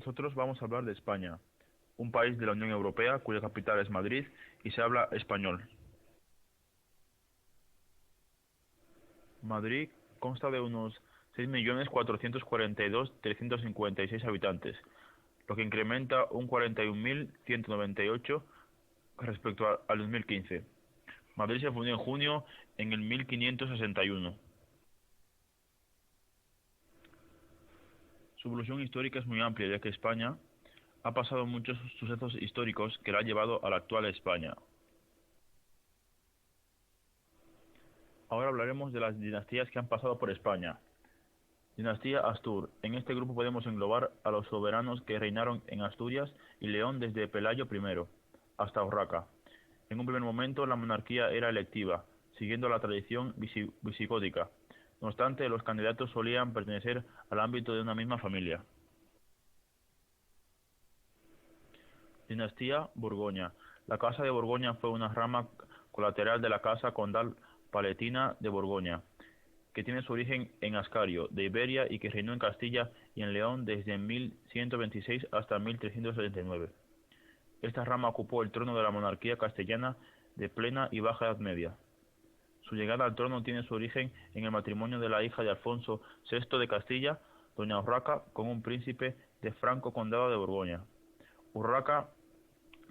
Nosotros vamos a hablar de España, un país de la Unión Europea cuya capital es Madrid y se habla español. Madrid consta de unos 6.442.356 habitantes, lo que incrementa un 41.198 respecto al 2015. Madrid se fundó en junio en el 1561. Su evolución histórica es muy amplia, ya que España ha pasado muchos sucesos históricos que la han llevado a la actual España. Ahora hablaremos de las dinastías que han pasado por España. Dinastía Astur. En este grupo podemos englobar a los soberanos que reinaron en Asturias y León desde Pelayo I hasta Urraca. En un primer momento la monarquía era electiva, siguiendo la tradición visigótica. No obstante, los candidatos solían pertenecer al ámbito de una misma familia. Dinastía Borgoña. La Casa de Borgoña fue una rama colateral de la Casa Condal Palatina de Borgoña, que tiene su origen en Ascario, de Iberia, y que reinó en Castilla y en León desde 1126 hasta 1379. Esta rama ocupó el trono de la monarquía castellana de plena y baja Edad Media. Su llegada al trono tiene su origen en el matrimonio de la hija de Alfonso VI de Castilla, doña Urraca, con un príncipe de Franco Condado de Borgoña. Urraca,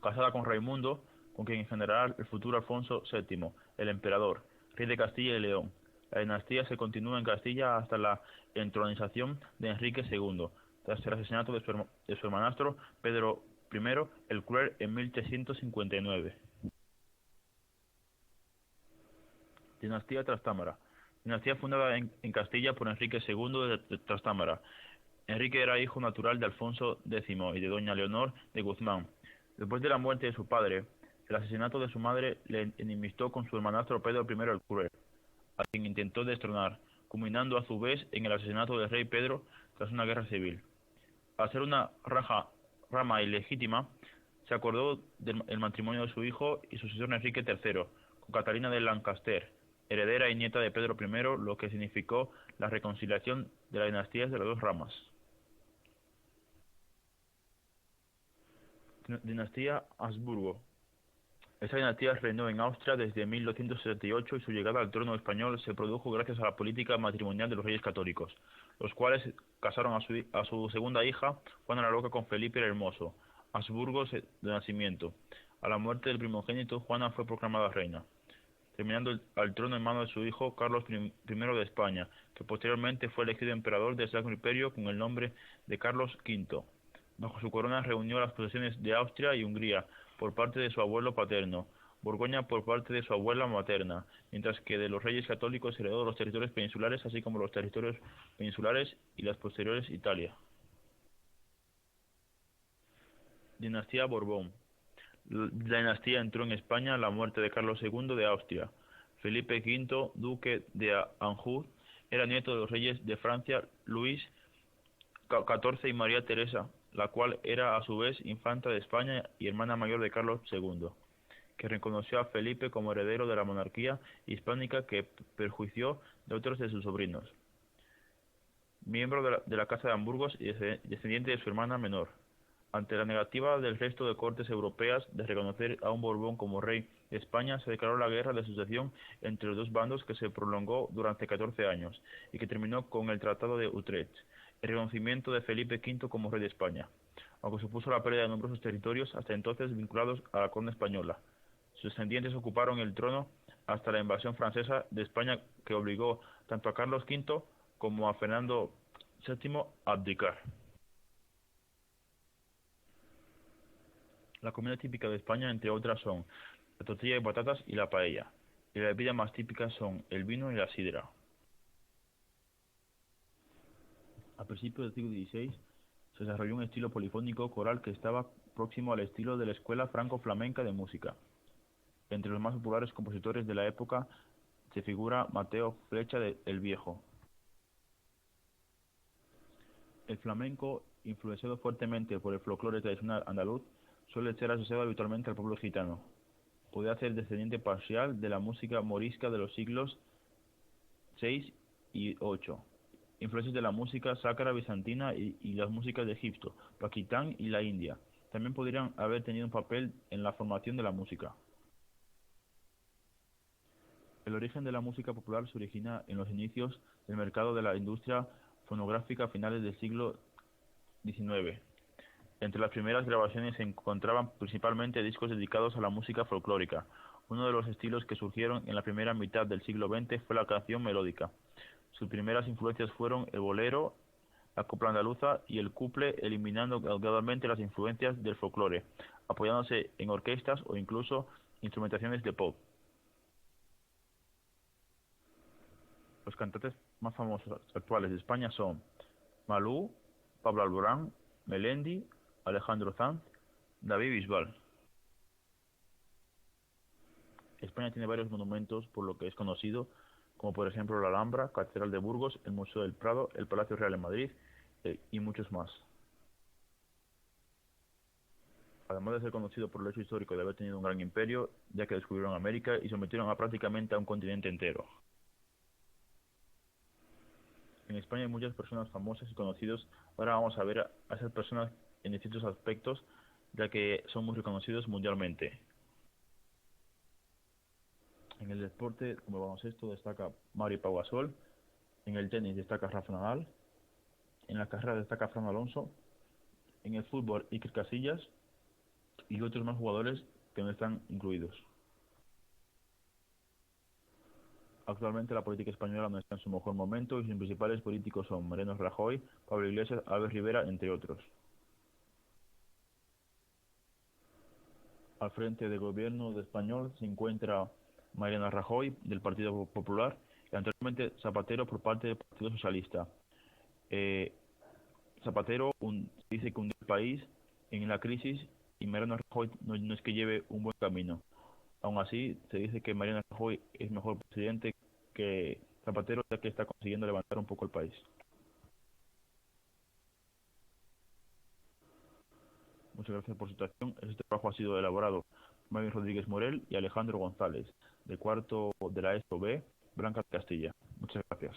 casada con Raimundo, con quien engendrará el futuro Alfonso VII, el emperador, rey de Castilla y León. La dinastía se continúa en Castilla hasta la entronización de Enrique II, tras el asesinato de su hermanastro Pedro I el Cruel en 1359. Dinastía Trastámara. Dinastía fundada en Castilla por Enrique II de Trastámara. Enrique era hijo natural de Alfonso X y de doña Leonor de Guzmán. Después de la muerte de su padre, el asesinato de su madre le enemistó con su hermanastro Pedro I el Cruel, a quien intentó destronar, culminando a su vez en el asesinato del rey Pedro tras una guerra civil. Al ser una rama ilegítima, se acordó el matrimonio de su hijo y sucesor Enrique III con Catalina de Lancaster, heredera y nieta de Pedro I, lo que significó la reconciliación de las dinastías de las dos ramas. Dinastía Habsburgo. Esta dinastía reinó en Austria desde 1278 y su llegada al trono español se produjo gracias a la política matrimonial de los reyes católicos, los cuales casaron a su segunda hija, Juana la Loca, con Felipe el Hermoso, Habsburgos de nacimiento. A la muerte del primogénito, Juana fue proclamada reina, terminando al trono en manos de su hijo Carlos I de España, que posteriormente fue elegido emperador del Sacro Imperio con el nombre de Carlos V. Bajo su corona reunió las posesiones de Austria y Hungría por parte de su abuelo paterno, Borgoña por parte de su abuela materna, mientras que de los reyes católicos heredó los territorios peninsulares, así como los territorios peninsulares y las posteriores Italia. Dinastía Borbón. La dinastía entró en España a la muerte de Carlos II de Austria. Felipe V, duque de Anjou, era nieto de los reyes de Francia Luis XIV y María Teresa, la cual era a su vez infanta de España y hermana mayor de Carlos II, que reconoció a Felipe como heredero de la monarquía hispánica que perjuició de otros de sus sobrinos, miembro de la Casa de Hamburgos y descendiente de su hermana menor. Ante la negativa del resto de cortes europeas de reconocer a un Borbón como rey de España, se declaró la guerra de sucesión entre los dos bandos, que se prolongó durante 14 años y que terminó con el Tratado de Utrecht, el reconocimiento de Felipe V como rey de España, aunque supuso la pérdida de numerosos territorios hasta entonces vinculados a la corona española. Sus descendientes ocuparon el trono hasta la invasión francesa de España, que obligó tanto a Carlos V como a Fernando VII a abdicar. La comida típica de España, entre otras, son la tortilla de patatas y la paella, y las bebidas más típicas son el vino y la sidra. A principios del siglo XVI se desarrolló un estilo polifónico coral que estaba próximo al estilo de la Escuela Franco-Flamenca de Música. Entre los más populares compositores de la época se figura Mateo Flecha el Viejo. El flamenco, influenciado fuertemente por el folclore tradicional andaluz, suele ser asociado habitualmente al pueblo gitano. Podría ser descendiente parcial de la música morisca de los siglos VI y VIII. Influencias de la música sacra bizantina y las músicas de Egipto, Pakistán y la India. También podrían haber tenido un papel en la formación de la música. El origen de la música popular se origina en los inicios del mercado de la industria fonográfica a finales del siglo XIX. Entre las primeras grabaciones se encontraban principalmente discos dedicados a la música folclórica. Uno de los estilos que surgieron en la primera mitad del siglo XX fue la canción melódica. Sus primeras influencias fueron el bolero, la copla andaluza y el cuplé, eliminando gradualmente las influencias del folclore, apoyándose en orquestas o incluso instrumentaciones de pop. Los cantantes más famosos actuales de España son Malú, Pablo Alborán, Melendi, Alejandro Sanz, David Bisbal. España tiene varios monumentos por lo que es conocido, como por ejemplo la Alhambra, Catedral de Burgos, el Museo del Prado, el Palacio Real en Madrid y muchos más. Además de ser conocido por el hecho histórico de haber tenido un gran imperio, ya que descubrieron América y sometieron a prácticamente a un continente entero. En España hay muchas personas famosas y conocidos. Ahora vamos a ver a esas personas en distintos aspectos, ya que son muy reconocidos mundialmente. En el deporte, como el baloncesto, destaca Mario Pau Gasol. En el tenis destaca Rafa Nadal. En la carrera destaca Fran Alonso. En el fútbol, Iker Casillas. Y otros más jugadores que no están incluidos. Actualmente la política española no está en su mejor momento y sus principales políticos son Mariano Rajoy, Pablo Iglesias, Albert Rivera, entre otros. Al frente del gobierno de español se encuentra Mariano Rajoy, del Partido Popular, y anteriormente Zapatero por parte del Partido Socialista. Eh, Zapatero dice que hundió el país en la crisis y Mariano Rajoy no es que lleve un buen camino. Aún así, se dice que Mariano Rajoy es mejor presidente que Zapatero, ya que está consiguiendo levantar un poco el país. Muchas gracias por su atención. Este trabajo ha sido elaborado por Mario Rodríguez Morel y Alejandro González, de cuarto de la ESO B, Blanca Castilla. Muchas gracias.